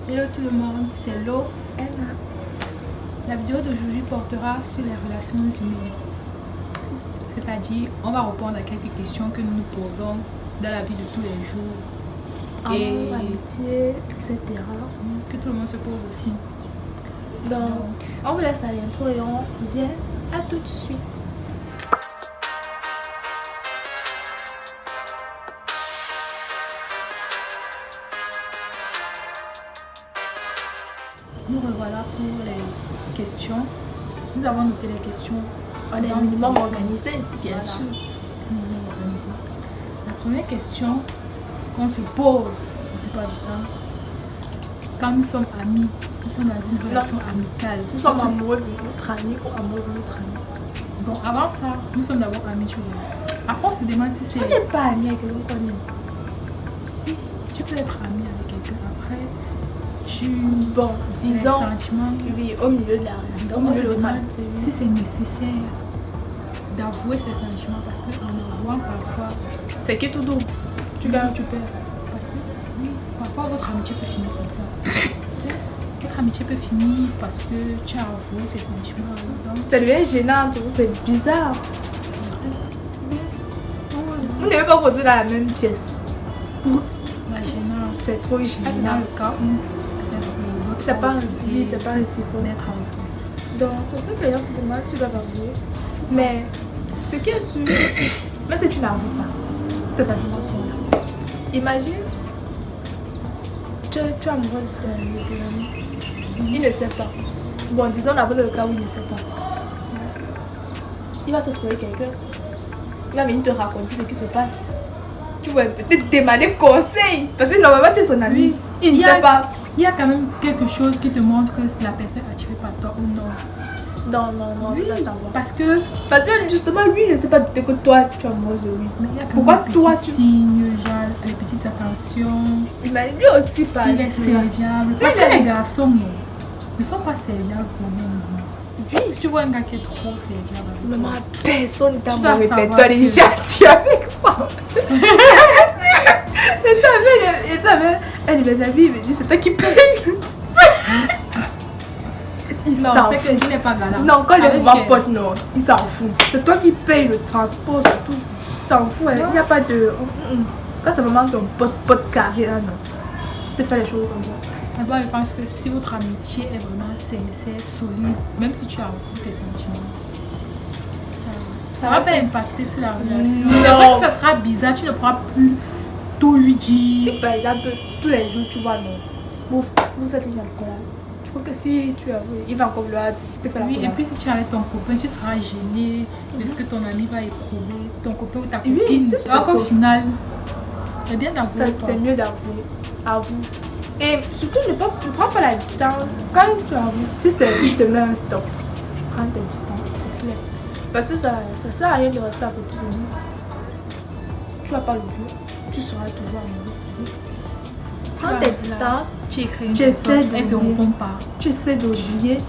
Hello tout le monde, c'est Lo. Anna. La vidéo d'aujourd'hui portera sur les relations humaines. C'est-à-dire, on va répondre à quelques questions que nous nous posons dans la vie de tous les jours. Et amitié, etc. Que tout le monde se pose aussi. Donc, on vous laisse à l'intro et on revient à tout de suite. Nous revoilà pour les questions. Nous avons noté les questions. On est minimum organisé, bien Voilà. sûr. Minimum organisé. La première question qu'on se pose la plupart du temps, quand nous sommes amis, nous sommes dans une relation amicale. Nous sommes amoureux de notre ami ou amoureux de notre ami. Bon, avant ça, nous sommes d'abord amis, tu vois. Après, on se demande si c'est... On n'est pas amis avec quelqu'un qu'on aime. Si tu peux être ami avec quelqu'un, après, Bon, disons, les sentiments. oui, au milieu de la Donc, on se demande si c'est nécessaire d'avouer ses sentiments parce qu'en avouant parfois, c'est qui tout doux. tu gagnes, tu perds. Parce que, oui, parfois votre amitié peut finir comme ça. Votre amitié peut finir parce que tu as avoué tes sentiments. Donc, Ça devient gênant, c'est bizarre. On ne veut pas poser dans la même pièce. la gênance. C'est trop Ça, c'est dans gênant. le cas où C'est pas réciproque. D'être avec toi. Donc, c'est ça que les gens se demandent s'ils doivent avouer. Mais ce qui est sûr, même si tu n'avoues pas, tes sentiments sont là. Imagine, tu es amoureux de l'ami. Il ne sait pas. Bon, disons d'abord le cas où il ne sait pas. Il va se trouver quelqu'un. Il va venir te raconter ce qui se passe. Tu vas peut-être demander conseil. Parce que normalement, tu es son ami. Oui. Il ne sait pas. Il y a quand même quelque chose qui te montre que la personne est attirée par toi ou non. Non, Oui, tu dois savoir. parce que Justement, lui, il ne sait pas que toi, tu es amoureuse de lui. mais il y a quand Pourquoi même des toi, petits signes, genre les petites attentions, Imagine lui aussi pas. s'il est serviable. Si Parce il que est- les garçons ne sont pas serviables pour nous. Oui. Tu vois un gars qui est trop serviable. avec Maman, toi. personne n'est Tu dois amoureux. savoir Toi, il est que- gentil avec moi. Je savais, elle mes amis, il me dit, c'est toi qui paye. Il Non, s'en c'est fout. que tu n'es pas galant. Non, quand il est Avec ma que- pote, non, il s'en fout. C'est toi qui payes le transport, tout. Il s'en fout. Il n'y a pas de. Quand c'est vraiment ton pote carré, là, non. Tu te fais les choses comme ça. D'abord, je pense que si votre amitié est vraiment sincère, solide, même si tu as tes sentiments, ça va pas impacter sur la relation. Non. C'est vrai que ça sera bizarre, tu ne pourras plus tout lui dire. Si par exemple, tous les jours, tu vois, non, vous faites une accolade. Je crois que si tu avoues, il va encore vouloir te faire la Oui, et puis si tu es avec ton copain, tu seras gêné de ce que ton ami va éprouver, ton copain ou ta Oui, copine. c'est Donc au ça. final, c'est bien d'avouer. quoi. C'est mieux d'avouer. Avoue. Et surtout, ne prends pas la distance. Quand tu avoues, si c'est lui qui te met un stop, prends tes distances, c'est clair. Parce que ça sert à rien de rester à côté de lui. Tu vas pas l'oublier. Tu seras toujours amoureux. Prends Tu tes vas distances. Tu écris une Tu essaies personne, de elle te oublier. répond pas. Tu essaies d'oublier,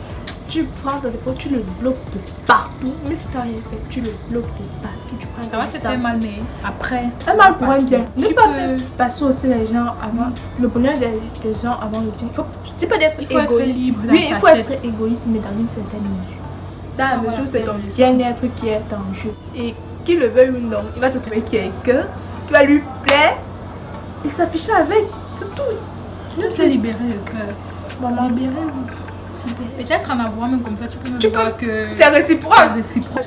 tu prends ton téléphone, tu le bloques de partout. Mais si tu n'as rien fait, tu le bloques de partout. Tu prends Ça ta va te distance. faire mal, mais après. Un mal pour un bien. Ne Tu pas peux- faire passer aussi les gens avant. Le bonheur des gens avant le tien. C'est pas d'être Il faut être égoïste. libre dans Oui, sa il faut tête. être égoïste, mais dans une certaine mesure. Dans la Voilà, mesure où c'est ton c'est bien-être qui est en jeu. Et qu'il le veuille ou non, il va se trouver quelqu'un qui va lui plaire et s'afficher avec. C'est tout. Tu sais libérer le cœur. Maman, Libérer-vous. Peut-être en avoir même comme ça, tu peux même Tu voir peux- que c'est réciproque. c'est réciproque.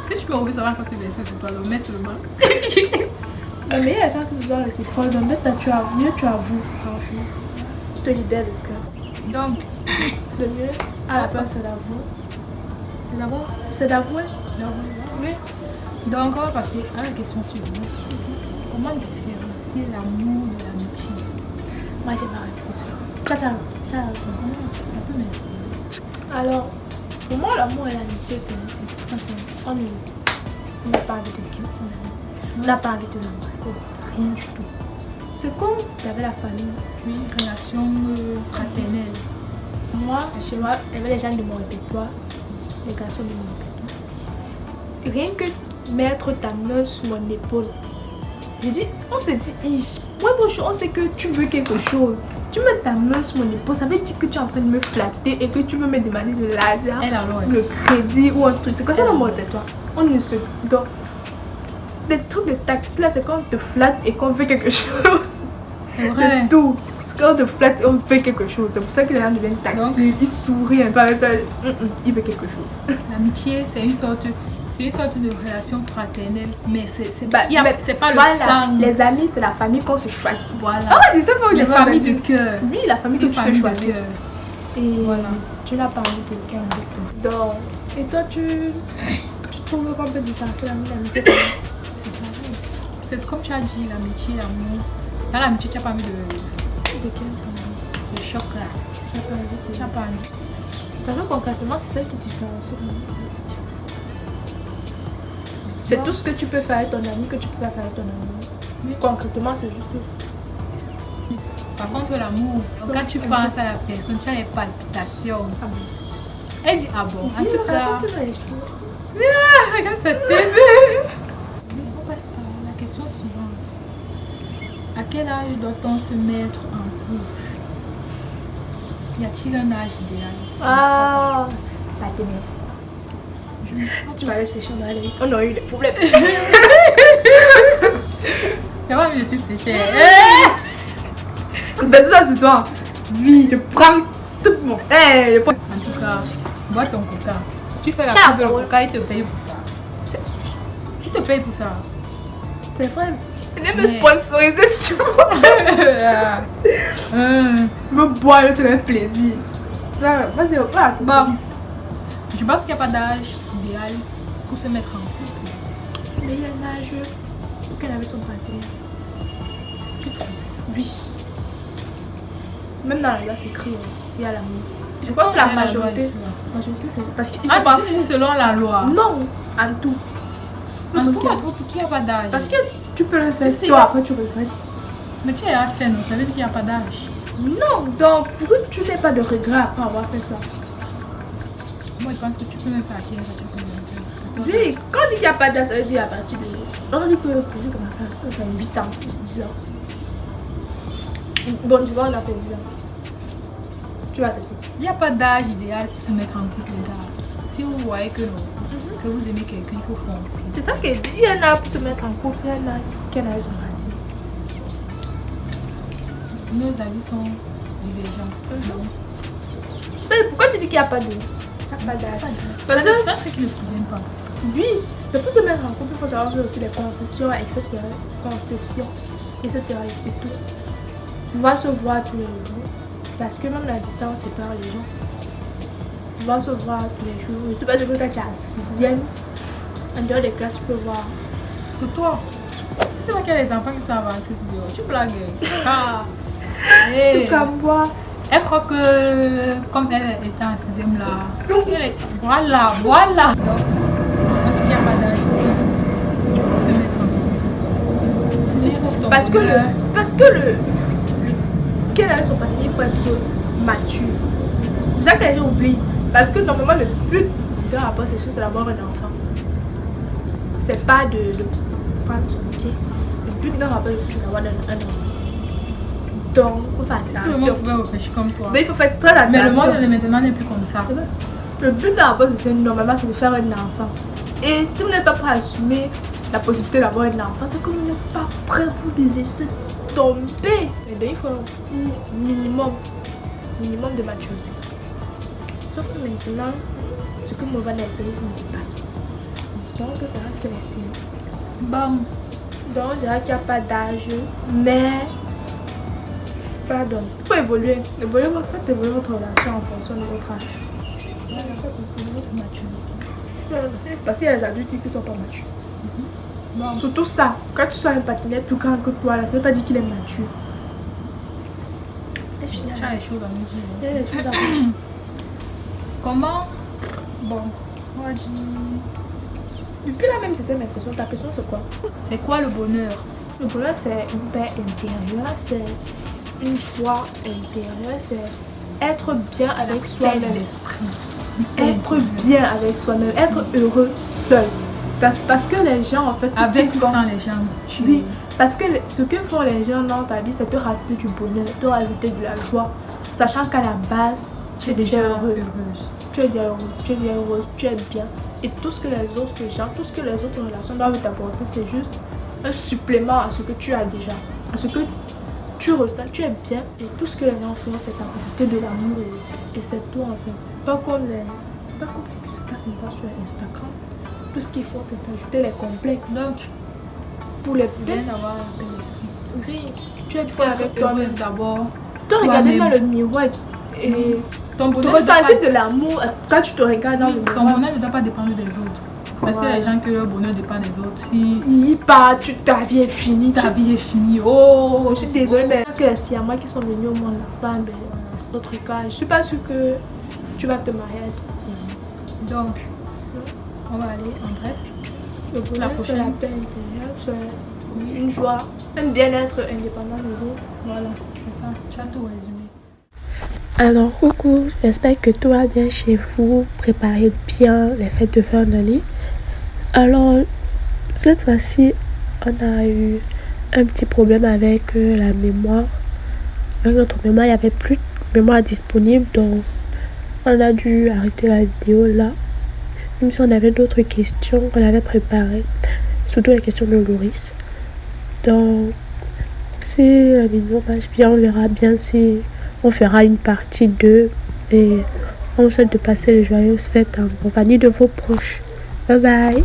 Si tu peux enlever savoir quand c'est versé, c'est pas le mais seulement. La meilleure chance que tu dois réciproque, donc mieux tu avoues. Tu te libères le cœur. Donc, Le mieux, à la place, c'est d'avouer. c'est d'abord. C'est d'avouer. Oui. Donc, on va passer à la question suivante. Comment différencier l'amour de l'amitié? Moi, j'ai ma réponse. Toi, t'as la réponse. Ça peut m'inspirer. Alors, pour moi, l'amour et l'amitié, c'est on n'a pas envie de quelqu'un, son ami. On n'a pas envie de l'embrasser, rien du tout. C'est comme il y avait la famille. Oui, relation fraternelle. Moi, chez moi, il y avait les gens de mon répertoire, les garçons de mon répertoire. Rien que mettre ta main sur mon épaule, j'ai dit, on s'est dit, on sait que tu veux quelque chose. Tu mets ta main sur mon épaule, ça veut dire que tu es en train de me flatter et que tu veux me demander de l'argent, Elle alors, le crédit ou un truc. C'est comme ça dans mon répertoire. On ne se donne. Des trucs de tactile là, c'est quand on te flatte et qu'on fait quelque chose. c'est vrai. C'est tout. Quand on te flatte et on fait quelque chose. C'est pour ça que les gens deviennent tactiles. Ils sourient un peu avec toi. Il fait quelque chose. L'amitié, c'est une sorte de relation fraternelle, mais c'est Bah, pas le voilà, sang. les amis, c'est la famille qu'on se choisit. Voilà. Ah, c'est ça pour Les familles de cœur. Oui, la famille que Les tu te familles de choisis. cœur. Et Voilà. tu n'as pas envie de quelqu'un d'autre. Donc, et toi, tu trouves qu'on peut différencier l'amour et l'amitié? C'est comme tu as dit, l'amitié, l'amour. Dans l'amitié, tu n'as pas envie de choc là. Tu n'as pas envie Tu n'as pas envie. Parce que concrètement, c'est ça qui différencie l'amour et l'amitié. C'est tout ce que tu peux faire avec ton ami que tu peux pas faire avec ton ami. Oui. Concrètement, c'est juste tout. Par contre, l'amour, quand tu penses à la personne, tu as les palpitations. Ah bon. Elle dit ah bon. En Dis-le, tout cas, raconte-le les choses. regarde cette télé. On passe à la question suivante. À quel âge doit-on se mettre en couple? Y a-t-il un âge idéal? Ah, pas tellement. Si tu m'avais séché dans la vie, on aurait eu des problèmes. J'ai pas envie de te sécher. Ben ça c'est toi. Oui, je prends tout mon. Hey, En tout cas, bois ton coca. Tu fais la Ciao. pub de le coca, il te paye pour ça. Il te paye pour ça. c'est vrai. Venez me Mais- sponsoriser s'il vous plaît. Me boire, le fait plaisir. Vas-y, va. Bon, je pense qu'il n'y a pas d'âge idéal pour se mettre en couple. Mais il y a un âge où qu'elle avait son partenaire. Tu trouves? Oui. Même dans la loi, c'est écrit, il y a l'amour. Je Est-ce pense que qu'on la fait la loi majorité. ici, là? Majorité, c'est parce qu'ils Ah, sont pas si tu dis fous. selon la loi. Non, en tout. En Donc, tout cas, pour qui il n'y a pas d'âge? parce que tu peux le faire C'est- toi, après tu regrettes. Mais tu as fait, non? Ça veut dire qu'il n'y a pas d'âge. Non, donc pourquoi tu n'as pas de regret après avoir fait ça? Moi, je pense que tu peux même faire qui est Oui, quand on dit qu'il n'y a pas d'âge, ça veut dire à partir de. On dit que pour dire comme ça, on fait 8 ans, 10 ans. Bon, tu vois, on a fait 10 ans. Tu vois, c'est tout. Il n'y a pas d'âge idéal pour se mettre en couple, les gars. Si vous voyez que non, que vous aimez quelqu'un, il faut foncer. C'est ça qu'elle dit. Il y en a pour se mettre en couple, il y en a qui en a raison. Nos avis sont divergents. Donc, Mais pourquoi tu dis qu'il n'y a pas de. Il n'y a pas d'âge. c'est Parce que, un truc qui ne convient pas. oui, mais pour se mettre en couple, il faut savoir faire aussi les concessions, etc. Concessions, etc. Et tout. Tu vas se voir tous les jours. Parce que même la distance sépare les gens. Tu vas se voir tous les jours. Et tu vas dire que quand tu es à 6e, en dehors des classes, tu peux voir. Pour toi, c'est vrai qu'il y a des enfants qui savent avancer, c'est dur. Tu blagues. Ah. Hey. Tout comme moi. Elle croit que comme elle était en 6e là, voilà. Donc, il n'y a pas d'âge pour se mettre en couple. Tu trouves ton Parce que bonheur. quel âge son partenaire, il faut être mature. C'est ça que les gens oublient. Parce que normalement, le but d'un rapport sexuel, c'est d'avoir un enfant. C'est pas de prendre son pied. Le but d'un rapport sexuel, c'est d'avoir un enfant. Donc, il faut faire Tout le attention. monde pouvait réfléchir comme toi. Mais il faut faire très attention. Mais le monde de maintenant n'est plus comme ça. Le but d'un rapport sexuel, normalement, c'est de faire un enfant. Et si vous n'êtes pas prêt à assumer la possibilité d'avoir un enfant, c'est que vous n'êtes pas prêt, vous le laissez tomber. Et donc, il faut un minimum de maturité. Sauf que maintenant, ce que Mauvais a essayé, ça me passe. J'espère que ça va te laisser. Bon, Donc, on dirait qu'il n'y a pas d'âge, mais. Pardon. Il faut évoluer. Faites évoluer votre relation en fonction de votre âge. votre maturité. Parce qu'il y a des adultes qui ne sont pas matures. Bon, Surtout ça, quand tu sois un partenaire plus grand que toi, là, ça ne veut pas dire qu'il est mature. Et tu finalement, as les choses à nous dire. il y a des choses à dire. Comment? Bon, on va dire. Depuis là même, c'était ma question. Ta question, c'est quoi? C'est quoi le bonheur? Le bonheur, c'est une paix intérieure, c'est une joie intérieure, c'est être bien avec Paix soi-même. d'esprit. Être bien avec soi-même, être heureux seul. Parce que les gens, en fait, tout ce Avec qu'ils ou font- sans les gens. Oui, parce que ce que font les gens dans ta vie, c'est te rajouter du bonheur, te rajouter de la joie, sachant qu'à la base, tu es déjà heureux. Tu es déjà heureux, tu es déjà heureuse, tu es bien. Et tout ce que les autres gens, tout ce que les autres relations doivent t'apporter, c'est juste un supplément à ce que tu as déjà, à ce que tu ressens, tu es bien. Et tout ce que les gens font, c'est t'apporter de l'amour et c'est tout en fait. Pas comme ce qui se passe sur Instagram. Tout ce qu'ils font, c'est t'ajouter les complexes. Donc, Pour les bien peines, d'avoir la paix d'esprit. oui, tu es Il faut bien être avec toi-même. heureuse d'abord. Te regarder dans Soi-même. le miroir et Ton te bonheur ne doit ressentir pas- de l'amour quand tu te regardes dans le Oui, ton miroir. bonheur ne doit pas dépendre des autres. Parce que Voilà. les gens que leur bonheur dépend des autres, si Il part, ta vie est finie. ta vie est finie, oh, Je suis désolée, mais que les Siamois qui sont venus au monde ensemble, notre cas, je suis pas sûre que tu vas te marier avec ton Siamois. Donc, on va aller en bref. Le bonheur, La c'est prochaine. la paix intérieure, c'est une joie, un bien-être indépendant des autres. Voilà, c'est ça. Tu as tout résumé. Alors, coucou, j'espère que tout va bien chez vous. Préparez bien les fêtes de fin d'année. Alors, cette fois-ci, on a eu un petit problème avec la mémoire. Avec notre mémoire, il n'y avait plus de mémoire disponible, donc on a dû arrêter la vidéo là. Même si on avait d'autres questions qu'on avait préparées, surtout les questions de Loris. Donc, si la vidéo marche bien, on verra bien si on fera une partie 2 et on vous souhaite de passer de joyeuses fêtes en compagnie de vos proches. Bye bye.